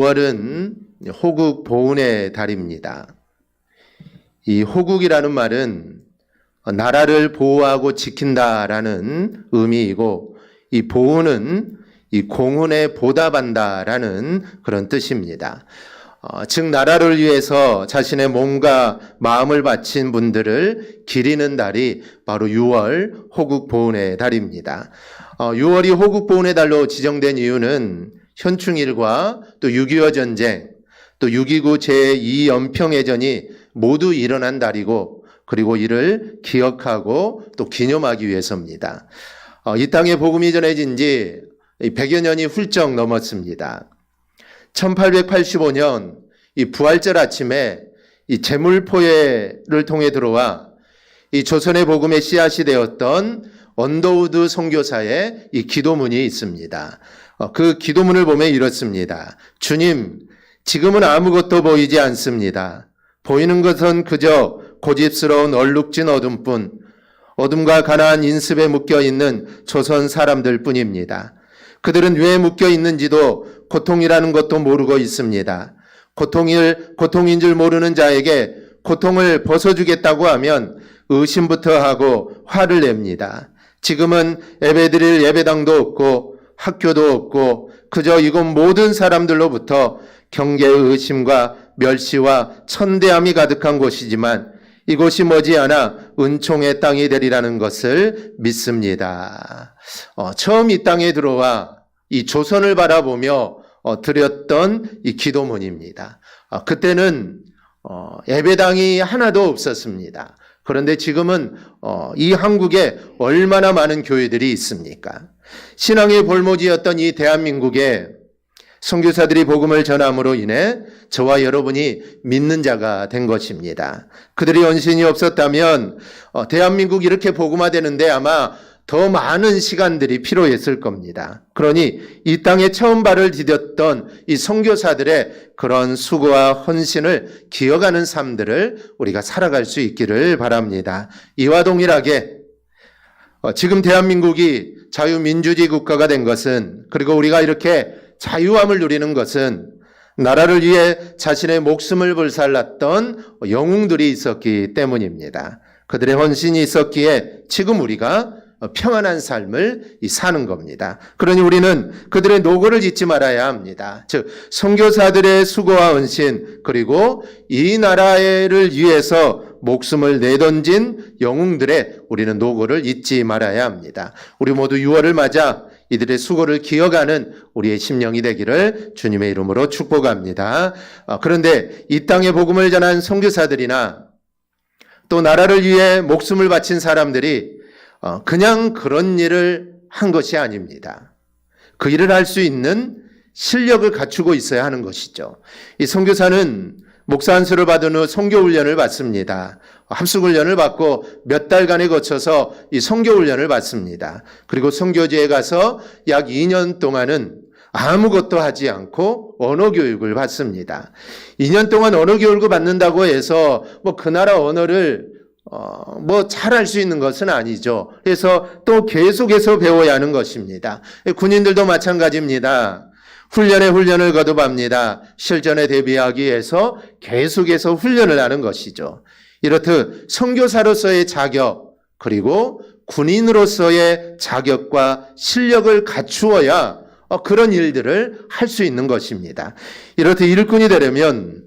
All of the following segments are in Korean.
6월은 호국 보훈의 달입니다. 이 호국이라는 말은 나라를 보호하고 지킨다라는 의미이고, 이 보훈은 이 공훈에 보답한다라는 그런 뜻입니다. 즉 나라를 위해서 자신의 몸과 마음을 바친 분들을 기리는 달이 바로 6월 호국 보훈의 달입니다. 6월이 호국 보훈의 달로 지정된 이유는 현충일과 또 6.25 전쟁, 또 6.29 제2연평해전이 모두 일어난 달이고, 그리고 이를 기억하고 또 기념하기 위해서입니다. 이 땅에 복음이 전해진 지 100여 년이 훌쩍 넘었습니다. 1885년 이 부활절 아침에 이 제물포회를 통해 들어와 이 조선의 복음의 씨앗이 되었던 언더우드 선교사의 이 기도문이 있습니다. 그 기도문을 보면 이렇습니다. 주님, 지금은 아무것도 보이지 않습니다. 보이는 것은 그저 고집스러운 얼룩진 어둠뿐, 어둠과 가나안 인습에 묶여있는 조선 사람들 뿐입니다. 그들은 왜 묶여있는지도 고통이라는 것도 모르고 있습니다. 고통인 줄 모르는 자에게 고통을 벗어주겠다고 하면 의심부터 하고 화를 냅니다. 지금은 예배드릴 예배당도 없고 학교도 없고 그저 이곳 모든 사람들로부터 경계의 의심과 멸시와 천대함이 가득한 곳이지만 이곳이 머지않아 은총의 땅이 되리라는 것을 믿습니다. 처음 이 땅에 들어와 이 조선을 바라보며 드렸던 이 기도문입니다. 그때는 예배당이 하나도 없었습니다. 그런데 지금은 이 한국에 얼마나 많은 교회들이 있습니까? 신앙의 볼모지였던 이 대한민국에 선교사들이 복음을 전함으로 인해 저와 여러분이 믿는 자가 된 것입니다. 그들이 헌신이 없었다면 대한민국이 이렇게 복음화되는데 아마 더 많은 시간들이 필요했을 겁니다. 그러니 이 땅에 처음 발을 디뎠던 이 선교사들의 그런 수고와 헌신을 기억하는 삶들을 우리가 살아갈 수 있기를 바랍니다. 이와 동일하게 지금 대한민국이 자유민주주의 국가가 된 것은, 그리고 우리가 이렇게 자유함을 누리는 것은 나라를 위해 자신의 목숨을 불살랐던 영웅들이 있었기 때문입니다. 그들의 헌신이 있었기에 지금 우리가 평안한 삶을 사는 겁니다. 그러니 우리는 그들의 노고를 잊지 말아야 합니다. 즉 선교사들의 수고와 헌신, 그리고 이 나라를 위해서 목숨을 내던진 영웅들의 우리는 노고를 잊지 말아야 합니다. 우리 모두 6월을 맞아 이들의 수고를 기억하는 우리의 심령이 되기를 주님의 이름으로 축복합니다. 그런데 이 땅에 복음을 전한 선교사들이나 또 나라를 위해 목숨을 바친 사람들이 그냥 그런 일을 한 것이 아닙니다. 그 일을 할 수 있는 실력을 갖추고 있어야 하는 것이죠. 이 선교사는 목사 안수를 받은 후 선교훈련을 받습니다. 합숙훈련을 받고 몇 달간에 거쳐서 이 선교훈련을 받습니다. 그리고 선교지에 가서 약 2년 동안은 아무것도 하지 않고 언어교육을 받습니다. 2년 동안 언어교육을 받는다고 해서 그 나라 언어를 잘할 수 있는 것은 아니죠. 그래서 또 계속해서 배워야 하는 것입니다. 군인들도 마찬가지입니다. 훈련에 훈련을 거듭합니다. 실전에 대비하기 위해서 계속해서 훈련을 하는 것이죠. 이렇듯 선교사로서의 자격, 그리고 군인으로서의 자격과 실력을 갖추어야 그런 일들을 할 수 있는 것입니다. 이렇듯 일꾼이 되려면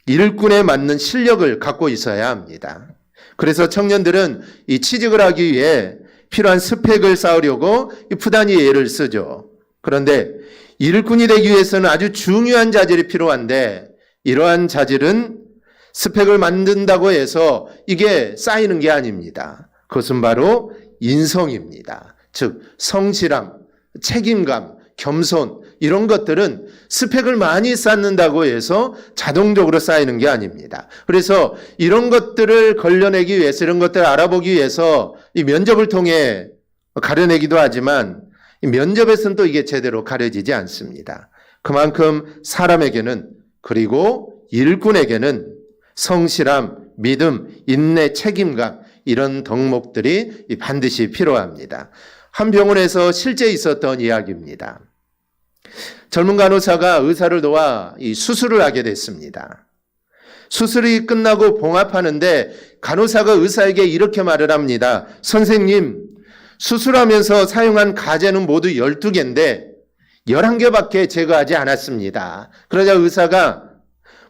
일꾼에 맞는 실력을 갖고 있어야 합니다. 그래서 청년들은 이 취직을 하기 위해 필요한 스펙을 쌓으려고 부단히 애를 쓰죠. 그런데 일꾼이 되기 위해서는 아주 중요한 자질이 필요한데, 이러한 자질은 스펙을 만든다고 해서 이게 쌓이는 게 아닙니다. 그것은 바로 인성입니다. 즉 성실함, 책임감, 겸손, 이런 것들은 스펙을 많이 쌓는다고 해서 자동적으로 쌓이는 게 아닙니다. 그래서 이런 것들을 걸려내기 위해서, 이런 것들을 알아보기 위해서 이 면접을 통해 가려내기도 하지만 이 면접에서는 또 이게 제대로 가려지지 않습니다. 그만큼 사람에게는, 그리고 일꾼에게는 성실함, 믿음, 인내, 책임감, 이런 덕목들이 반드시 필요합니다. 한 병원에서 실제 있었던 이야기입니다. 젊은 간호사가 의사를 도와 이 수술을 하게 됐습니다. 수술이 끝나고 봉합하는데 간호사가 의사에게 이렇게 말을 합니다. 선생님, 수술하면서 사용한 가제는 모두 12개인데 11개밖에 제거하지 않았습니다. 그러자 의사가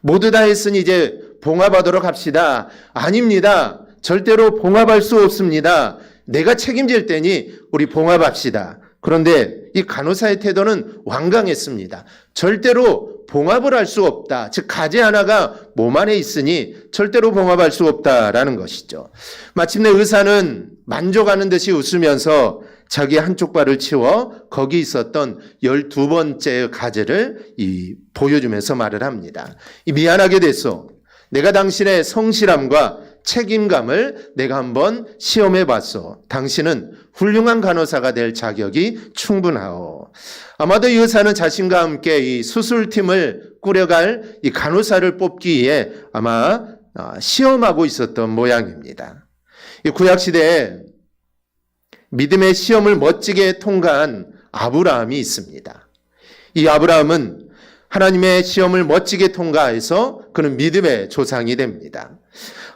모두 다 했으니 이제 봉합하도록 합시다. 아닙니다. 절대로 봉합할 수 없습니다. 내가 책임질 테니 우리 봉합합시다. 그런데 이 간호사의 태도는 완강했습니다. 절대로 봉합을 할 수 없다. 즉 가제 하나가 몸 안에 있으니 절대로 봉합할 수 없다라는 것이죠. 마침내 의사는 만족하는 듯이 웃으면서 자기 한쪽 발을 치워 거기 있었던 12번째 가제를 보여주면서 말을 합니다. 미안하게 됐소. 내가 당신의 성실함과 책임감을 내가 한번 시험해 봤소. 당신은 훌륭한 간호사가 될 자격이 충분하오. 아마도 이 의사는 자신과 함께 이 수술팀을 꾸려갈 이 간호사를 뽑기 위해 아마 시험하고 있었던 모양입니다. 이 구약시대에 믿음의 시험을 멋지게 통과한 아브라함이 있습니다. 이 아브라함은 하나님의 시험을 멋지게 통과해서 그는 믿음의 조상이 됩니다.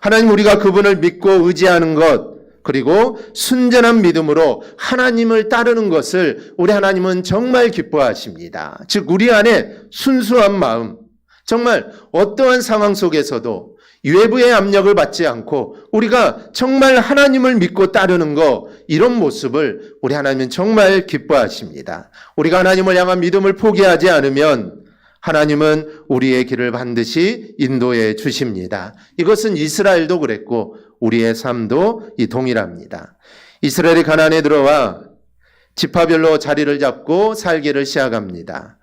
하나님 우리가 그분을 믿고 의지하는 것 그리고 순전한 믿음으로 하나님을 따르는 것을 우리 하나님은 정말 기뻐하십니다. 즉 우리 안에 순수한 마음 정말 어떠한 상황 속에서도 외부의 압력을 받지 않고 우리가 정말 하나님을 믿고 따르는 것 이런 모습을 우리 하나님은 정말 기뻐하십니다. 우리가 하나님을 향한 믿음을 포기하지 않으면 하나님은 우리의 길을 반드시 인도해 주십니다. 이것은 이스라엘도 그랬고 우리의 삶도 동일합니다. 이스라엘이 가나안에 들어와 지파별로 자리를 잡고 살기를 시작합니다.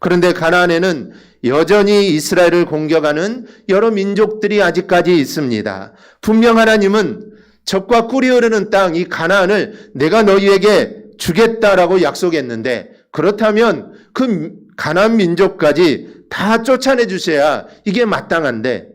그런데 가나안에는 여전히 이스라엘을 공격하는 여러 민족들이 아직까지 있습니다. 분명 하나님은 적과 꿀이 흐르는 땅 이 가나안을 내가 너희에게 주겠다라고 약속했는데 그렇다면 그 가나안 민족까지 다 쫓아내 주셔야 이게 마땅한데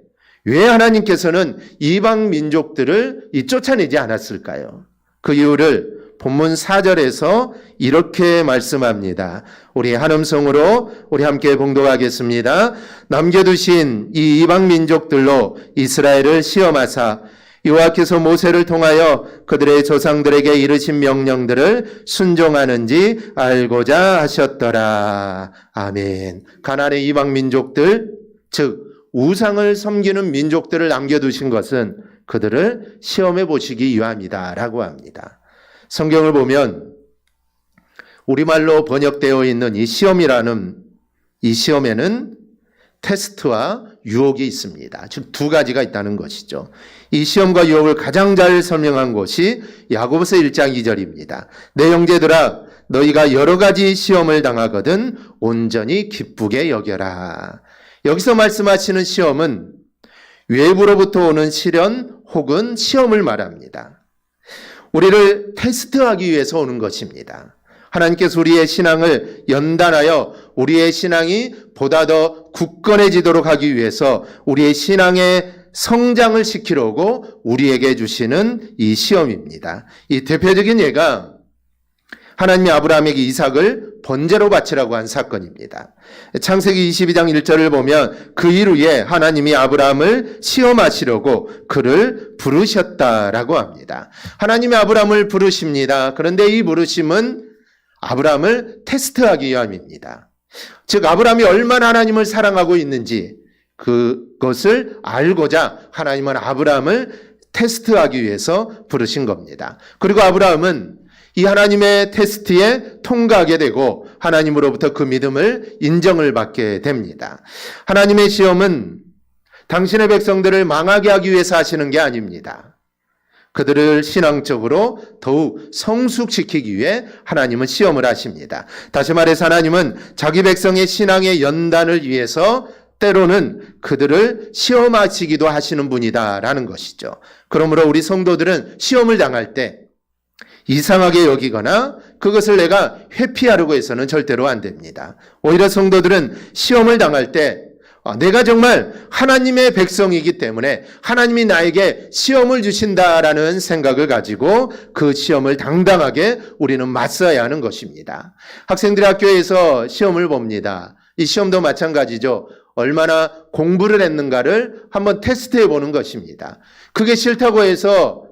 왜 하나님께서는 이방 민족들을 쫓아내지 않았을까요? 그 이유를 본문 4절에서 이렇게 말씀합니다. 우리 한 음성으로 우리 함께 봉독하겠습니다. 남겨두신 이 이방 민족들로 이스라엘을 시험하사 여호와께서 모세를 통하여 그들의 조상들에게 이르신 명령들을 순종하는지 알고자 하셨더라. 아멘. 가나안의 이방 민족들, 즉 우상을 섬기는 민족들을 남겨두신 것은 그들을 시험해 보시기 위함이다라고 합니다. 성경을 보면 우리말로 번역되어 있는 이 시험이라는 이 시험에는 테스트와 유혹이 있습니다. 즉 두 가지가 있다는 것이죠. 이 시험과 유혹을 가장 잘 설명한 것이 야고보서 1장 2절입니다. 내 형제들아 너희가 여러 가지 시험을 당하거든 온전히 기쁘게 여겨라. 여기서 말씀하시는 시험은 외부로부터 오는 시련 혹은 시험을 말합니다. 우리를 테스트하기 위해서 오는 것입니다. 하나님께서 우리의 신앙을 연단하여 우리의 신앙이 보다 더 굳건해지도록 하기 위해서 우리의 신앙의 성장을 시키려고 우리에게 주시는 이 시험입니다. 이 대표적인 예가 하나님이 아브라함에게 이삭을 번제로 바치라고 한 사건입니다. 창세기 22장 1절을 보면 그 일 후에 하나님이 아브라함을 시험하시려고 그를 부르셨다라고 합니다. 하나님이 아브라함을 부르십니다. 그런데 이 부르심은 아브라함을 테스트하기 위함입니다. 즉 아브라함이 얼마나 하나님을 사랑하고 있는지 그것을 알고자 하나님은 아브라함을 테스트하기 위해서 부르신 겁니다. 그리고 아브라함은 이 하나님의 테스트에 통과하게 되고 하나님으로부터 그 믿음을 인정을 받게 됩니다. 하나님의 시험은 당신의 백성들을 망하게 하기 위해서 하시는 게 아닙니다. 그들을 신앙적으로 더욱 성숙시키기 위해 하나님은 시험을 하십니다. 다시 말해서 하나님은 자기 백성의 신앙의 연단을 위해서 때로는 그들을 시험하시기도 하시는 분이다라는 것이죠. 그러므로 우리 성도들은 시험을 당할 때 이상하게 여기거나 그것을 내가 회피하려고 해서는 절대로 안 됩니다. 오히려 성도들은 시험을 당할 때 내가 정말 하나님의 백성이기 때문에 하나님이 나에게 시험을 주신다라는 생각을 가지고 그 시험을 당당하게 우리는 맞서야 하는 것입니다. 학생들이 학교에서 시험을 봅니다. 이 시험도 마찬가지죠. 얼마나 공부를 했는가를 한번 테스트해 보는 것입니다. 그게 싫다고 해서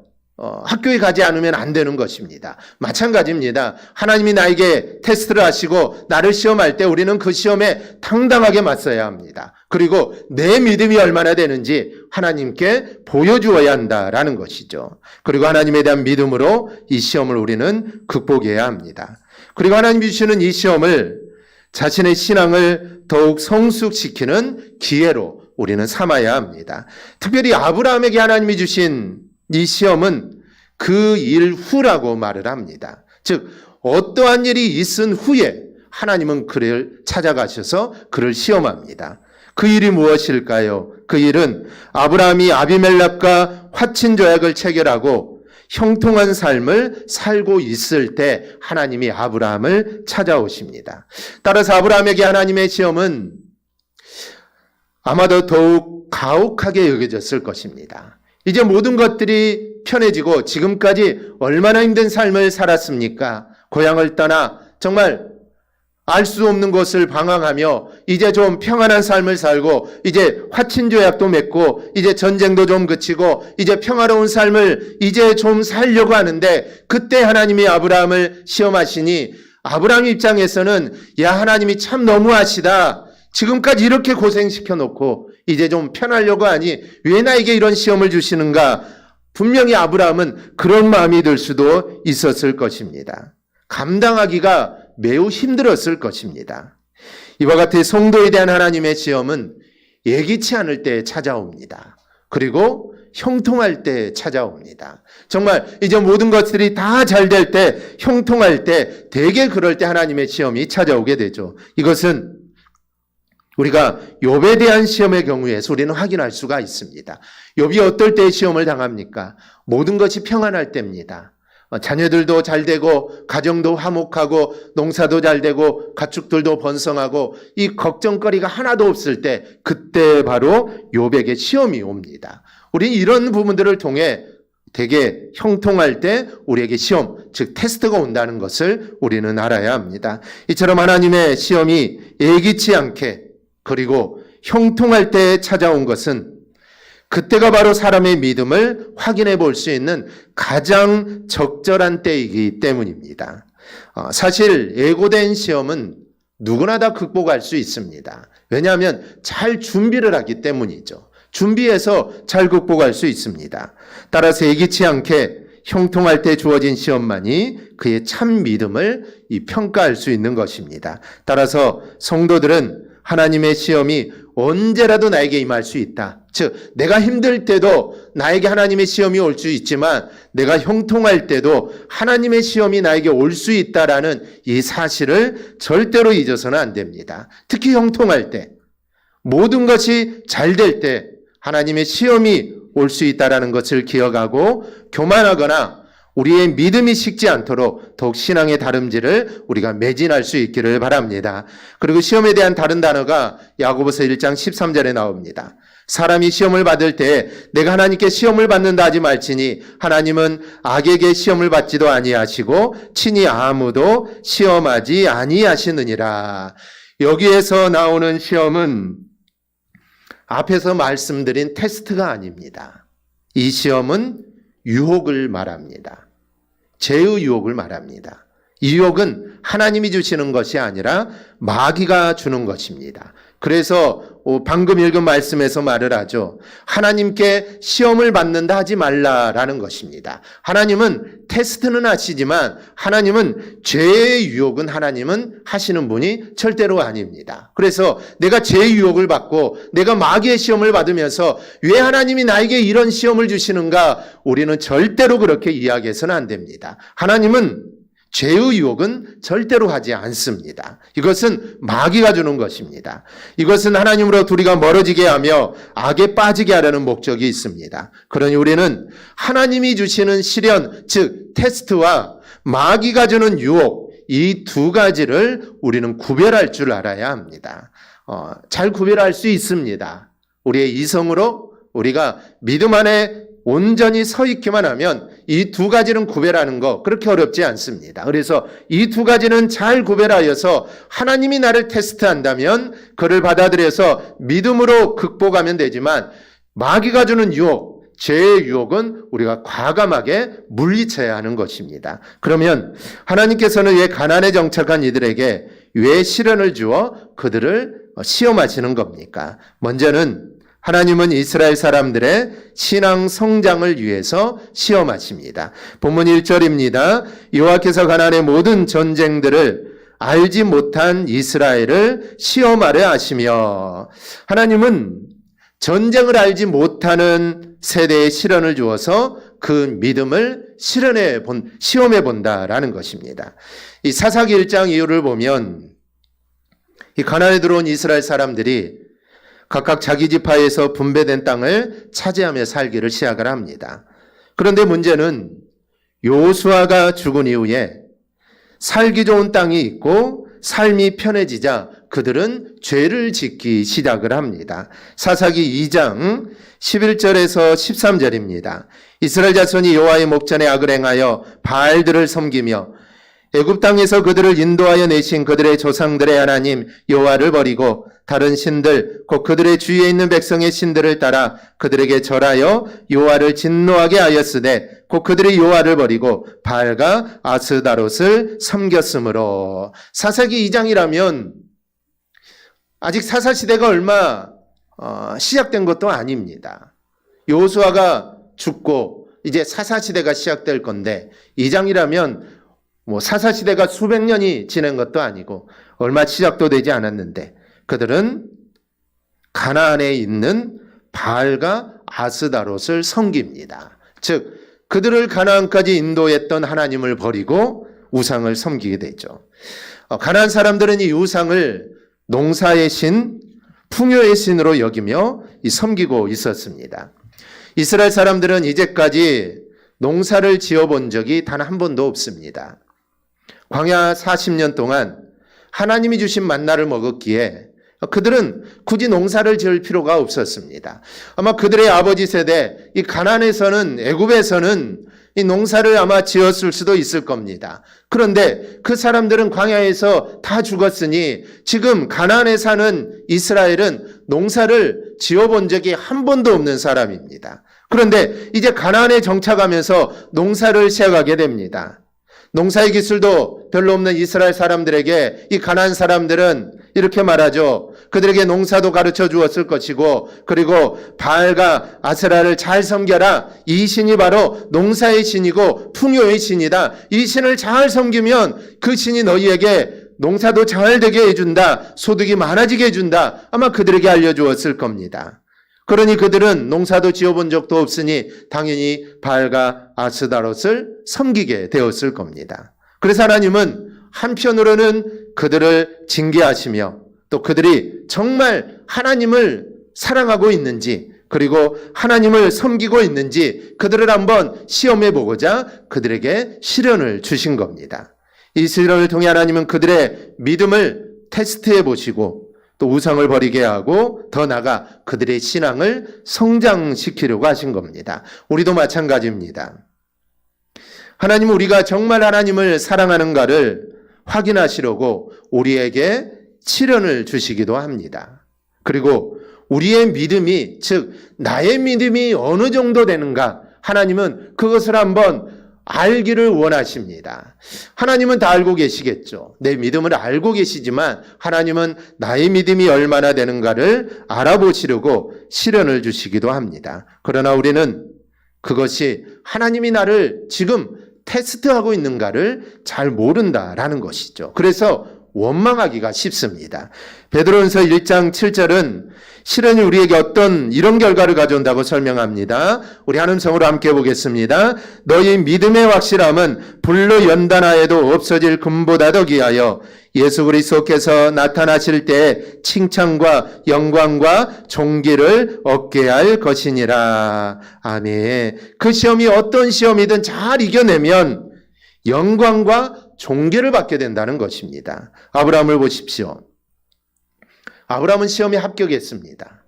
학교에 가지 않으면 안 되는 것입니다. 마찬가지입니다. 하나님이 나에게 테스트를 하시고 나를 시험할 때 우리는 그 시험에 당당하게 맞서야 합니다. 그리고 내 믿음이 얼마나 되는지 하나님께 보여주어야 한다라는 것이죠. 그리고 하나님에 대한 믿음으로 이 시험을 우리는 극복해야 합니다. 그리고 하나님이 주시는 이 시험을 자신의 신앙을 더욱 성숙시키는 기회로 우리는 삼아야 합니다. 특별히 아브라함에게 하나님이 주신 이 시험은 그 일 후라고 말을 합니다. 즉 어떠한 일이 있은 후에 하나님은 그를 찾아가셔서 그를 시험합니다. 그 일이 무엇일까요? 그 일은 아브라함이 아비멜렉과 화친 조약을 체결하고 형통한 삶을 살고 있을 때 하나님이 아브라함을 찾아오십니다. 따라서 아브라함에게 하나님의 시험은 아마도 더욱 가혹하게 여겨졌을 것입니다. 이제 모든 것들이 편해지고 지금까지 얼마나 힘든 삶을 살았습니까? 고향을 떠나 정말 알 수 없는 것을 방황하며 이제 좀 평안한 삶을 살고 이제 화친조약도 맺고 이제 전쟁도 좀 그치고 이제 평화로운 삶을 이제 좀 살려고 하는데 그때 하나님이 아브라함을 시험하시니 아브라함 입장에서는 야 하나님이 참 너무하시다. 지금까지 이렇게 고생시켜 놓고 이제 좀 편하려고 하니 왜 나에게 이런 시험을 주시는가? 분명히 아브라함은 그런 마음이 들 수도 있었을 것입니다. 감당하기가 매우 힘들었을 것입니다. 이와 같은 성도에 대한 하나님의 시험은 예기치 않을 때 찾아옵니다. 그리고 형통할 때 찾아옵니다. 정말 이제 모든 것들이 다 잘 될 때, 형통할 때, 대개 그럴 때 하나님의 시험이 찾아오게 되죠. 이것은 우리가 욥에 대한 시험의 경우에서 우리는 확인할 수가 있습니다. 욥이 어떨 때 시험을 당합니까? 모든 것이 평안할 때입니다. 자녀들도 잘 되고 가정도 화목하고 농사도 잘 되고 가축들도 번성하고 이 걱정거리가 하나도 없을 때 그때 바로 욥에게 시험이 옵니다. 우리는 이런 부분들을 통해 되게 형통할 때 우리에게 시험, 즉 테스트가 온다는 것을 우리는 알아야 합니다. 이처럼 하나님의 시험이 예기치 않게 그리고 형통할 때 찾아온 것은 그때가 바로 사람의 믿음을 확인해 볼 수 있는 가장 적절한 때이기 때문입니다. 사실 예고된 시험은 누구나 다 극복할 수 있습니다. 왜냐하면 잘 준비를 하기 때문이죠. 준비해서 잘 극복할 수 있습니다. 따라서 예기치 않게 형통할 때 주어진 시험만이 그의 참 믿음을 평가할 수 있는 것입니다. 따라서 성도들은 하나님의 시험이 언제라도 나에게 임할 수 있다. 즉 내가 힘들 때도 나에게 하나님의 시험이 올 수 있지만 내가 형통할 때도 하나님의 시험이 나에게 올 수 있다라는 이 사실을 절대로 잊어서는 안 됩니다. 특히 형통할 때, 모든 것이 잘 될 때 하나님의 시험이 올 수 있다라는 것을 기억하고 교만하거나 우리의 믿음이 식지 않도록 더욱 신앙의 다름질을 우리가 매진할 수 있기를 바랍니다. 그리고 시험에 대한 다른 단어가 야고보서 1장 13절에 나옵니다. 사람이 시험을 받을 때 내가 하나님께 시험을 받는다 하지 말지니 하나님은 악에게 시험을 받지도 아니하시고 친히 아무도 시험하지 아니하시느니라. 여기에서 나오는 시험은 앞에서 말씀드린 테스트가 아닙니다. 이 시험은 유혹을 말합니다. 죄의 유혹을 말합니다. 이 유혹은 하나님이 주시는 것이 아니라 마귀가 주는 것입니다. 그래서 방금 읽은 말씀에서 말을 하죠. 하나님께 시험을 받는다 하지 말라라는 것입니다. 하나님은 테스트는 하시지만 하나님은 죄의 유혹은 하나님은 하시는 분이 절대로 아닙니다. 그래서 내가 죄의 유혹을 받고 내가 마귀의 시험을 받으면서 왜 하나님이 나에게 이런 시험을 주시는가? 우리는 절대로 그렇게 이야기해서는 안 됩니다. 하나님은 죄의 유혹은 절대로 하지 않습니다. 이것은 마귀가 주는 것입니다. 이것은 하나님으로부터 우리가 멀어지게 하며 악에 빠지게 하려는 목적이 있습니다. 그러니 우리는 하나님이 주시는 시련, 즉 테스트와 마귀가 주는 유혹, 이 두 가지를 우리는 구별할 줄 알아야 합니다. 잘 구별할 수 있습니다. 우리의 이성으로 우리가 믿음 안에 온전히 서 있기만 하면 이 두 가지는 구별하는 거 그렇게 어렵지 않습니다. 그래서 이 두 가지는 잘 구별하여서 하나님이 나를 테스트한다면 그를 받아들여서 믿음으로 극복하면 되지만 마귀가 주는 유혹, 죄의 유혹은 우리가 과감하게 물리쳐야 하는 것입니다. 그러면 하나님께서는 왜 가난에 정착한 이들에게 왜 시련을 주어 그들을 시험하시는 겁니까? 먼저는 하나님은 이스라엘 사람들의 신앙 성장을 위해서 시험하십니다. 본문 1절입니다. 여호와께서 가나안의 모든 전쟁들을 알지 못한 이스라엘을 시험하려 하시며, 하나님은 전쟁을 알지 못하는 세대에 시련을 주어서 그 믿음을 시험해 본다라는 것입니다. 이 사사기 1장 이후를 보면 이 가나안에 들어온 이스라엘 사람들이 각각 자기 지파에서 분배된 땅을 차지하며 살기를 시작을 합니다. 그런데 문제는 여호수아가 죽은 이후에 살기 좋은 땅이 있고 삶이 편해지자 그들은 죄를 짓기 시작을 합니다. 사사기 2장 11절에서 13절입니다. 이스라엘 자손이 여호와의 목전에 악을 행하여 바알들을 섬기며 애굽 땅에서 그들을 인도하여 내신 그들의 조상들의 하나님 여호와를 버리고 다른 신들 곧 그들의 주위에 있는 백성의 신들을 따라 그들에게 절하여 여호와를 진노하게 하였으되 곧 그들이 여호와를 버리고 바알과 아스다롯을 섬겼으므로. 사사기 2장이라면 아직 사사 시대가 얼마 시작된 것도 아닙니다. 여호수아가 죽고 이제 사사 시대가 시작될 건데 2장이라면 사사 시대가 수백 년이 지난 것도 아니고 얼마 시작도 되지 않았는데 그들은 가나안에 있는 바알과 아스다롯을 섬깁니다. 즉 그들을 가나안까지 인도했던 하나님을 버리고 우상을 섬기게 되죠. 가나안 사람들은 이 우상을 농사의 신, 풍요의 신으로 여기며 섬기고 있었습니다. 이스라엘 사람들은 이제까지 농사를 지어본 적이 단 한 번도 없습니다. 광야 40년 동안 하나님이 주신 만나를 먹었기에 그들은 굳이 농사를 지을 필요가 없었습니다. 아마 그들의 아버지 세대, 이 가나안에서는, 애굽에서는 이 농사를 아마 지었을 수도 있을 겁니다. 그런데 그 사람들은 광야에서 다 죽었으니 지금 가나안에 사는 이스라엘은 농사를 지어본 적이 한 번도 없는 사람입니다. 그런데 이제 가나안에 정착하면서 농사를 시작하게 됩니다. 농사의 기술도 별로 없는 이스라엘 사람들에게 이 가나안 사람들은 이렇게 말하죠. 그들에게 농사도 가르쳐 주었을 것이고 그리고 바알과 아세라를 잘 섬겨라. 이 신이 바로 농사의 신이고 풍요의 신이다. 이 신을 잘 섬기면 그 신이 너희에게 농사도 잘 되게 해준다. 소득이 많아지게 해준다. 아마 그들에게 알려주었을 겁니다. 그러니 그들은 농사도 지어본 적도 없으니 당연히 바알과 아스다롯을 섬기게 되었을 겁니다. 그래서 하나님은 한편으로는 그들을 징계하시며 또 그들이 정말 하나님을 사랑하고 있는지 그리고 하나님을 섬기고 있는지 그들을 한번 시험해 보고자 그들에게 시련을 주신 겁니다. 이 시련을 통해 하나님은 그들의 믿음을 테스트해 보시고 또 우상을 버리게 하고 더 나아가 그들의 신앙을 성장시키려고 하신 겁니다. 우리도 마찬가지입니다. 하나님은 우리가 정말 하나님을 사랑하는가를 확인하시려고 우리에게 시련을 주시기도 합니다. 그리고 우리의 믿음이, 즉 나의 믿음이 어느 정도 되는가 하나님은 그것을 한번 알기를 원하십니다. 하나님은 다 알고 계시겠죠. 내 믿음을 알고 계시지만 하나님은 나의 믿음이 얼마나 되는가를 알아보시려고 시련을 주시기도 합니다. 그러나 우리는 그것이 하나님이 나를 지금 테스트하고 있는가를 잘 모른다라는 것이죠. 그래서 원망하기가 쉽습니다. 베드로전서 1장 7절은 시련이 우리에게 어떤 이런 결과를 가져온다고 설명합니다. 우리 한음성으로 함께 보겠습니다. 너희 믿음의 확실함은 불로 연단하여도 없어질 금보다 더 귀하여 예수 그리스도께서 나타나실 때에 칭찬과 영광과 존귀를 얻게 할 것이니라. 아멘. 그 시험이 어떤 시험이든 잘 이겨내면 영광과 존귀를 받게 된다는 것입니다. 아브라함을 보십시오. 아브라함은 시험에 합격했습니다.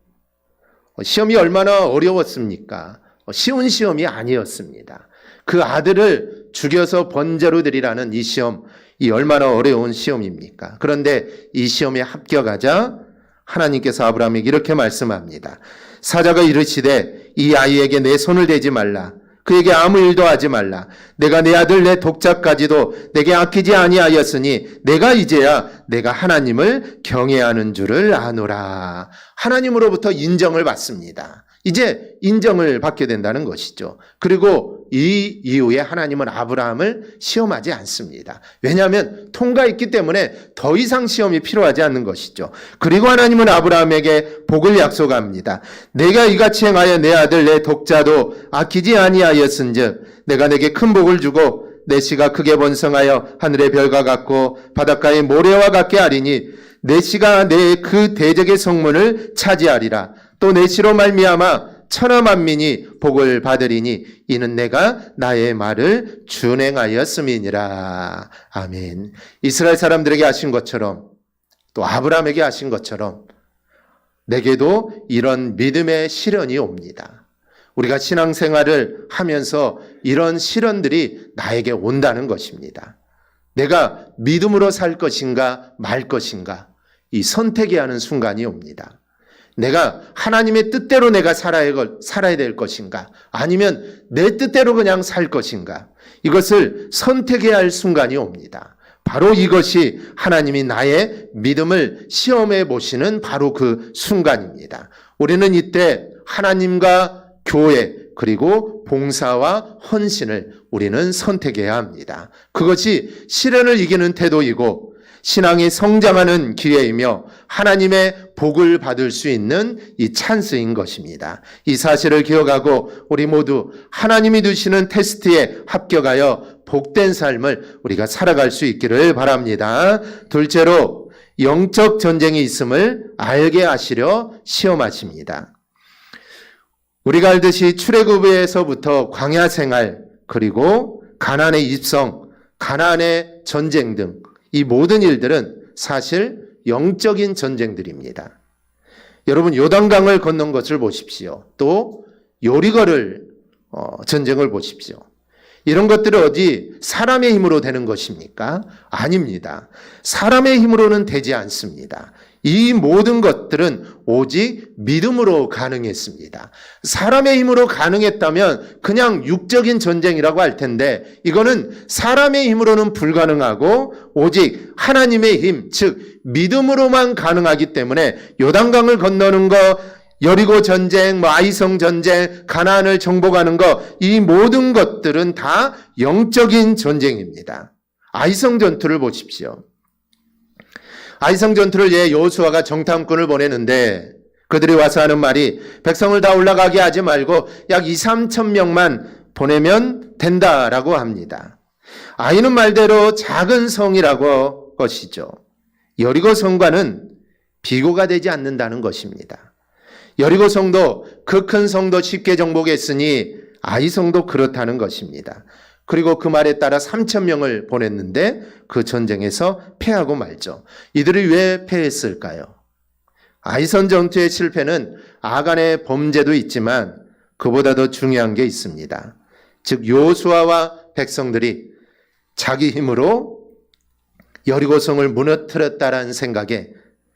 시험이 얼마나 어려웠습니까? 쉬운 시험이 아니었습니다. 그 아들을 죽여서 번제로 드리라는 이 시험, 이 얼마나 어려운 시험입니까? 그런데 이 시험에 합격하자 하나님께서 아브라함에게 이렇게 말씀합니다. 사자가 이르시되 이 아이에게 내 손을 대지 말라. 그에게 아무 일도 하지 말라. 내가 내 아들 내 독자까지도 내게 아끼지 아니하였으니 내가 이제야 내가 하나님을 경외하는 줄을 아노라. 하나님으로부터 인정을 받습니다. 이제 인정을 받게 된다는 것이죠. 그리고 이 이후에 하나님은 아브라함을 시험하지 않습니다. 왜냐하면 통과했기 때문에 더 이상 시험이 필요하지 않는 것이죠. 그리고 하나님은 아브라함에게 복을 약속합니다. 내가 이같이 행하여 내 아들 내 독자도 아끼지 아니하였은즉 내가 내게 큰 복을 주고 내 씨가 크게 번성하여 하늘의 별과 같고 바닷가의 모래와 같게 하리니 내 씨가 내 그 대적의 성문을 차지하리라. 또 내 씨로 말미암아 천하 만민이 복을 받으리니 이는 내가 나의 말을 준행하였음이니라. 아멘. 이스라엘 사람들에게 하신 것처럼 또 아브라함에게 하신 것처럼 내게도 이런 믿음의 시련이 옵니다. 우리가 신앙생활을 하면서 이런 시련들이 나에게 온다는 것입니다. 내가 믿음으로 살 것인가 말 것인가 이 선택해야 하는 순간이 옵니다. 내가 하나님의 뜻대로 내가 살아야 될 것인가 아니면 내 뜻대로 그냥 살 것인가 이것을 선택해야 할 순간이 옵니다. 바로 이것이 하나님이 나의 믿음을 시험해 보시는 바로 그 순간입니다. 우리는 이때 하나님과 교회 그리고 봉사와 헌신을 우리는 선택해야 합니다. 그것이 시련을 이기는 태도이고 신앙이 성장하는 기회이며 하나님의 복을 받을 수 있는 이 찬스인 것입니다. 이 사실을 기억하고 우리 모두 하나님이 두시는 테스트에 합격하여 복된 삶을 우리가 살아갈 수 있기를 바랍니다. 둘째로 영적 전쟁이 있음을 알게 하시려 시험하십니다. 우리가 알듯이 출애굽에서부터 광야 생활 그리고 가나안의 입성, 가나안의 전쟁 등 이 모든 일들은 사실 영적인 전쟁들입니다. 여러분 요단강을 건넌 것을 보십시오. 또 요리거를 전쟁을 보십시오. 이런 것들은 어디 사람의 힘으로 되는 것입니까? 아닙니다. 사람의 힘으로는 되지 않습니다. 이 모든 것들은 오직 믿음으로 가능했습니다. 사람의 힘으로 가능했다면 그냥 육적인 전쟁이라고 할 텐데 이거는 사람의 힘으로는 불가능하고 오직 하나님의 힘, 즉 믿음으로만 가능하기 때문에 요단강을 건너는 거, 여리고 전쟁, 아이성 전쟁, 가나안을 정복하는 거, 이 모든 것들은 다 영적인 전쟁입니다. 아이성 전투를 보십시오. 아이성 전투를 여호수아가 정탐꾼을 보내는데 그들이 와서 하는 말이 백성을 다 올라가게 하지 말고 약 2-3천 명만 보내면 된다라고 합니다. 아이는 말대로 작은 성이라고 것이죠. 여리고 성과는 비교가 되지 않는다는 것입니다. 여리고 성도 그 큰 성도 쉽게 정복했으니 아이 성도 그렇다는 것입니다. 그리고 그 말에 따라 3천 명을 보냈는데 그 전쟁에서 패하고 말죠. 이들이 왜 패했을까요? 아이선 전투의 실패는 아간의 범죄도 있지만 그보다 더 중요한 게 있습니다. 즉 여호수아와 백성들이 자기 힘으로 여리고성을 무너뜨렸다라는 생각에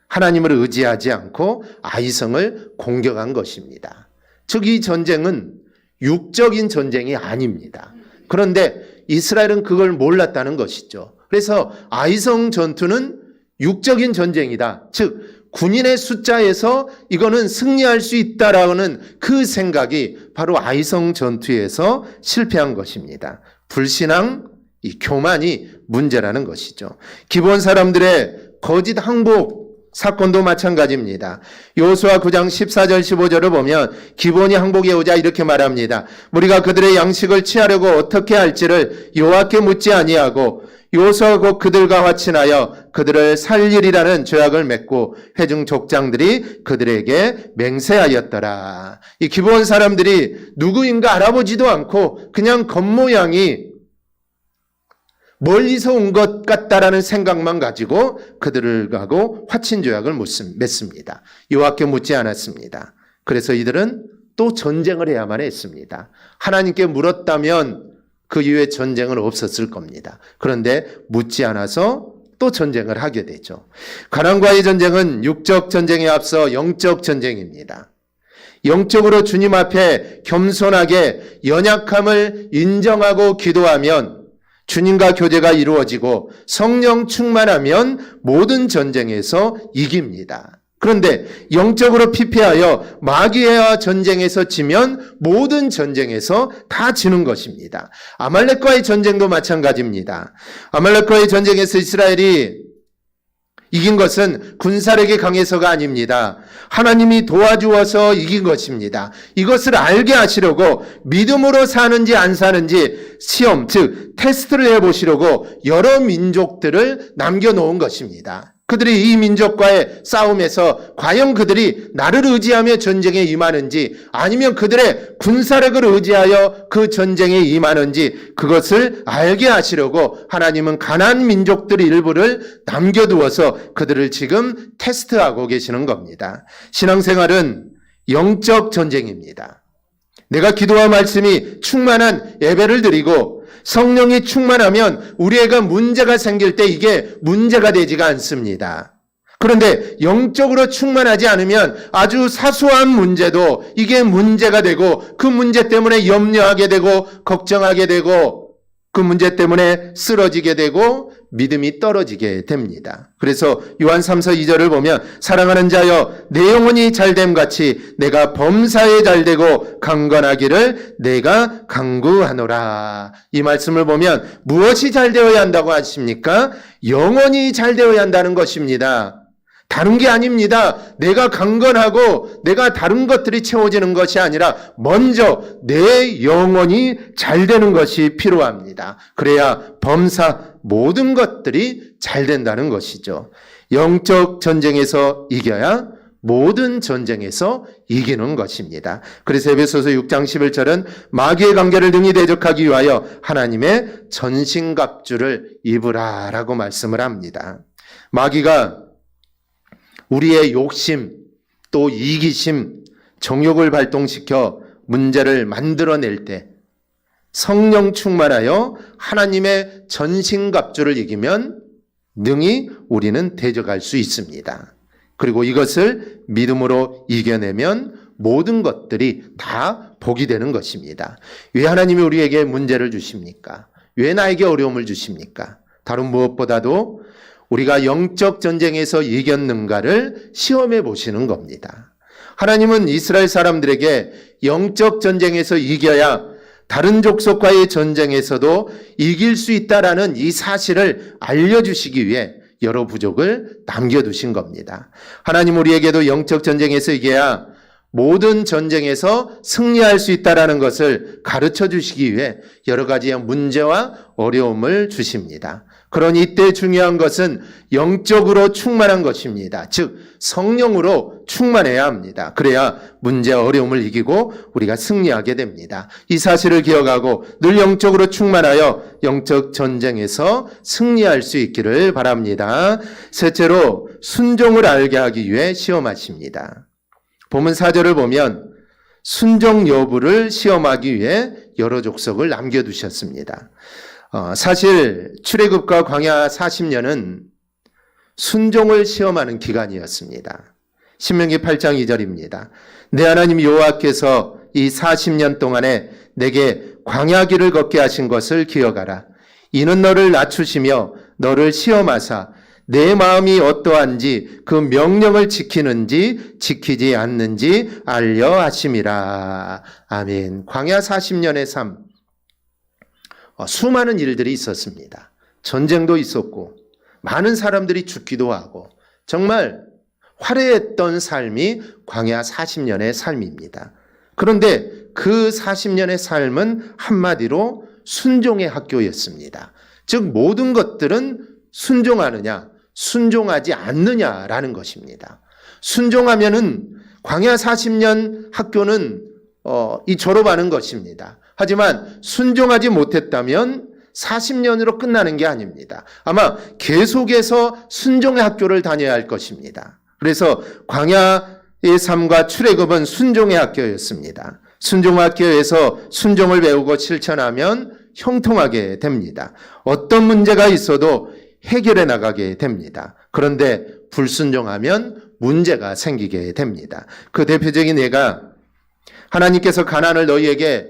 하나님을 의지하지 않고 아이성을 공격한 것입니다. 즉 이 전쟁은 육적인 전쟁이 아닙니다. 그런데 이스라엘은 그걸 몰랐다는 것이죠. 그래서 아이성 전투는 육적인 전쟁이다. 즉 군인의 숫자에서 이거는 승리할 수 있다라는 그 생각이 바로 아이성 전투에서 실패한 것입니다. 불신앙, 이 교만이 문제라는 것이죠. 기본 사람들의 거짓 항복 사건도 마찬가지입니다. 여호수아 9장 14절 15절을 보면 기본이 항복해 오자 이렇게 말합니다. 우리가 그들의 양식을 취하려고 어떻게 할지를 여호와께 묻지 아니하고 여호수아가 곧 그들과 화친하여 그들을 살리리라는 죄악을 맺고 회중 족장들이 그들에게 맹세하였더라. 이 기본 사람들이 누구인가 알아보지도 않고 그냥 겉모양이 멀리서 온 것 같다라는 생각만 가지고 그들하고 화친조약을 맺습니다. 여호와께 묻지 않았습니다. 그래서 이들은 또 전쟁을 해야만 했습니다. 하나님께 물었다면 그 이후에 전쟁은 없었을 겁니다. 그런데 묻지 않아서 또 전쟁을 하게 되죠. 가나안과의 전쟁은 육적 전쟁에 앞서 영적 전쟁입니다. 영적으로 주님 앞에 겸손하게 연약함을 인정하고 기도하면 주님과 교제가 이루어지고 성령 충만하면 모든 전쟁에서 이깁니다. 그런데 영적으로 피폐하여 마귀와 전쟁에서 지면 모든 전쟁에서 다 지는 것입니다. 아말렉과의 전쟁도 마찬가지입니다. 아말렉과의 전쟁에서 이스라엘이 이긴 것은 군사력이 강해서가 아닙니다. 하나님이 도와주어서 이긴 것입니다. 이것을 알게 하시려고 믿음으로 사는지 안 사는지 시험, 즉 테스트를 해보시려고 여러 민족들을 남겨놓은 것입니다. 그들이 이 민족과의 싸움에서 과연 그들이 나를 의지하며 전쟁에 임하는지 아니면 그들의 군사력을 의지하여 그 전쟁에 임하는지 그것을 알게 하시려고 하나님은 가나안 민족들 일부를 남겨두어서 그들을 지금 테스트하고 계시는 겁니다. 신앙생활은 영적 전쟁입니다. 내가 기도와 말씀이 충만한 예배를 드리고 성령이 충만하면 우리에게 문제가 생길 때 이게 문제가 되지가 않습니다. 그런데 영적으로 충만하지 않으면 아주 사소한 문제도 이게 문제가 되고 그 문제 때문에 염려하게 되고 걱정하게 되고 그 문제 때문에 쓰러지게 되고 믿음이 떨어지게 됩니다. 그래서 요한 3서 2절을 보면 사랑하는 자여 내 영혼이 잘됨 같이 내가 범사에 잘되고 강건하기를 내가 간구하노라. 이 말씀을 보면 무엇이 잘되어야 한다고 하십니까? 영혼이 잘되어야 한다는 것입니다. 다른 게 아닙니다. 내가 강건하고 내가 다른 것들이 채워지는 것이 아니라 먼저 내 영혼이 잘 되는 것이 필요합니다. 그래야 범사 모든 것들이 잘 된다는 것이죠. 영적 전쟁에서 이겨야 모든 전쟁에서 이기는 것입니다. 그래서 에베소서 6장 11절은 마귀의 관계를 능히 대적하기 위하여 하나님의 전신갑주를 입으라라고 말씀을 합니다. 마귀가 우리의 욕심, 또 이기심, 정욕을 발동시켜 문제를 만들어낼 때 성령 충만하여 하나님의 전신갑주를 이기면 능히 우리는 대적할 수 있습니다. 그리고 이것을 믿음으로 이겨내면 모든 것들이 다 복이 되는 것입니다. 왜 하나님이 우리에게 문제를 주십니까? 왜 나에게 어려움을 주십니까? 다른 무엇보다도 우리가 영적 전쟁에서 이겼는가를 시험해 보시는 겁니다. 하나님은 이스라엘 사람들에게 영적 전쟁에서 이겨야 다른 족속과의 전쟁에서도 이길 수 있다라는 이 사실을 알려주시기 위해 여러 부족을 남겨두신 겁니다. 하나님 우리에게도 영적 전쟁에서 이겨야 모든 전쟁에서 승리할 수 있다라는 것을 가르쳐 주시기 위해 여러 가지의 문제와 어려움을 주십니다. 그러니 이때 중요한 것은 영적으로 충만한 것입니다. 즉 성령으로 충만해야 합니다. 그래야 문제와 어려움을 이기고 우리가 승리하게 됩니다. 이 사실을 기억하고 늘 영적으로 충만하여 영적 전쟁에서 승리할 수 있기를 바랍니다. 셋째로 순종을 알게 하기 위해 시험하십니다. 본문 4절을 보면 순종 여부를 시험하기 위해 여러 족속을 남겨두셨습니다. 사실 출애굽과 광야 40년은 순종을 시험하는 기간이었습니다. 신명기 8장 2절입니다. 내 하나님 여호와께서 이 40년 동안에 내게 광야길을 걷게 하신 것을 기억하라. 이는 너를 낮추시며 너를 시험하사 내 마음이 어떠한지 그 명령을 지키는지 지키지 않는지 알려 하심이라. 아멘. 광야 40년의 삶. 수많은 일들이 있었습니다. 전쟁도 있었고 많은 사람들이 죽기도 하고 정말 화려했던 삶이 광야 40년의 삶입니다. 그런데 그 40년의 삶은 한마디로 순종의 학교였습니다. 즉 모든 것들은 순종하느냐 순종하지 않느냐라는 것입니다. 순종하면은 광야 40년 학교는 이 졸업하는 것입니다. 하지만 순종하지 못했다면 40년으로 끝나는 게 아닙니다. 아마 계속해서 순종의 학교를 다녀야 할 것입니다. 그래서 광야의 삶과 출애굽은 순종의 학교였습니다. 순종학교에서 순종을 배우고 실천하면 형통하게 됩니다. 어떤 문제가 있어도 해결해 나가게 됩니다. 그런데 불순종하면 문제가 생기게 됩니다. 그 대표적인 예가 하나님께서 가나안을 너희에게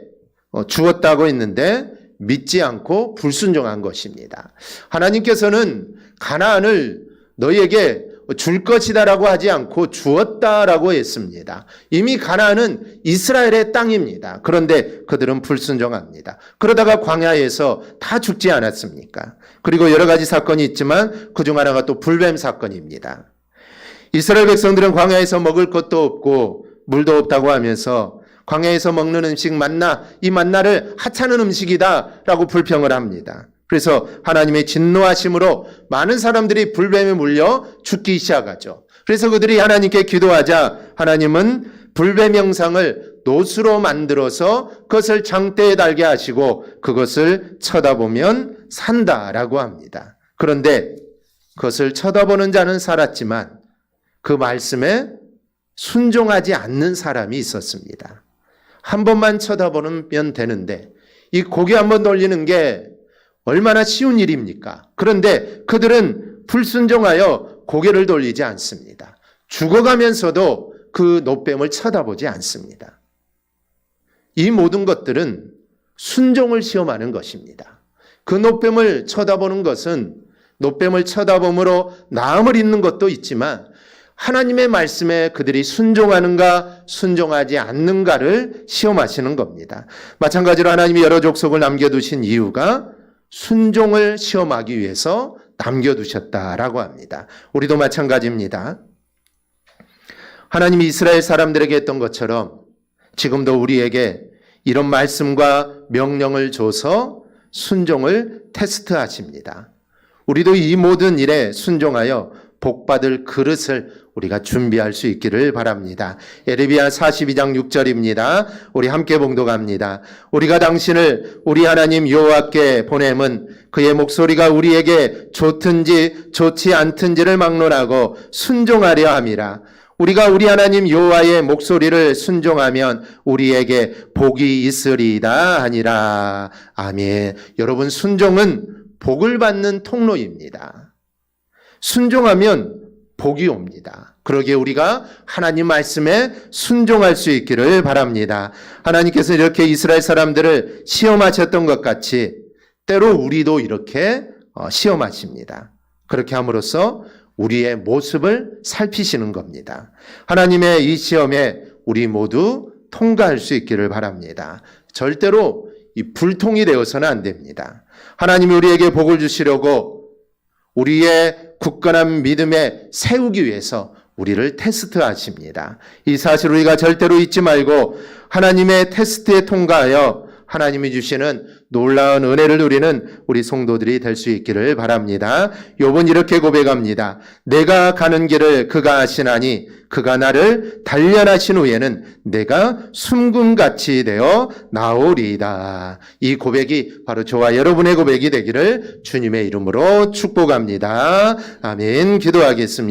주었다고 했는데 믿지 않고 불순종한 것입니다. 하나님께서는 가나안을 너희에게 줄 것이다라고 하지 않고 주었다라고 했습니다. 이미 가나안은 이스라엘의 땅입니다. 그런데 그들은 불순종합니다. 그러다가 광야에서 다 죽지 않았습니까? 그리고 여러 가지 사건이 있지만 그중 하나가 또 불뱀 사건입니다. 이스라엘 백성들은 광야에서 먹을 것도 없고 물도 없다고 하면서 광야에서 먹는 음식 만나, 이 만나를 하찮은 음식이다라고 불평을 합니다. 그래서 하나님의 진노하심으로 많은 사람들이 불뱀에 물려 죽기 시작하죠. 그래서 그들이 하나님께 기도하자 하나님은 불뱀 형상을 노수로 만들어서 그것을 장대에 달게 하시고 그것을 쳐다보면 산다라고 합니다. 그런데 그것을 쳐다보는 자는 살았지만 그 말씀에 순종하지 않는 사람이 있었습니다. 한 번만 쳐다보면 되는데 이 고개 한번 돌리는 게 얼마나 쉬운 일입니까? 그런데 그들은 불순종하여 고개를 돌리지 않습니다. 죽어가면서도 그 노뱀을 쳐다보지 않습니다. 이 모든 것들은 순종을 시험하는 것입니다. 그 노뱀을 쳐다보는 것은 노뱀을 쳐다봄으로 나음을 잇는 것도 있지만 하나님의 말씀에 그들이 순종하는가 순종하지 않는가를 시험하시는 겁니다. 마찬가지로 하나님이 여러 족속을 남겨두신 이유가 순종을 시험하기 위해서 남겨두셨다라고 합니다. 우리도 마찬가지입니다. 하나님이 이스라엘 사람들에게 했던 것처럼 지금도 우리에게 이런 말씀과 명령을 줘서 순종을 테스트하십니다. 우리도 이 모든 일에 순종하여 복받을 그릇을 우리가 준비할 수 있기를 바랍니다. 에레미야 42장 6절입니다. 우리 함께 봉독합니다. 우리가 당신을 우리 하나님 여호와께 보냄은 그의 목소리가 우리에게 좋든지 좋지 않든지를 막론하고 순종하려 함이라. 우리가 우리 하나님 여호와의 목소리를 순종하면 우리에게 복이 있으리이다 하니라. 아멘. 여러분, 순종은 복을 받는 통로입니다. 순종하면 복이 옵니다. 그러기에 우리가 하나님 말씀에 순종할 수 있기를 바랍니다. 하나님께서 이렇게 이스라엘 사람들을 시험하셨던 것 같이 때로 우리도 이렇게 시험하십니다. 그렇게 함으로써 우리의 모습을 살피시는 겁니다. 하나님의 이 시험에 우리 모두 통과할 수 있기를 바랍니다. 절대로 이 불통이 되어서는 안 됩니다. 하나님이 우리에게 복을 주시려고 우리의 굳건한 믿음에 세우기 위해서 우리를 테스트하십니다. 이 사실 우리가 절대로 잊지 말고 하나님의 테스트에 통과하여 하나님이 주시는 놀라운 은혜를 누리는 우리 성도들이 될 수 있기를 바랍니다. 욥은 이렇게 고백합니다. 내가 가는 길을 그가 아시나니 그가 나를 단련하신 후에는 내가 숨금같이 되어 나오리이다. 이 고백이 바로 저와 여러분의 고백이 되기를 주님의 이름으로 축복합니다. 아멘. 기도하겠습니다.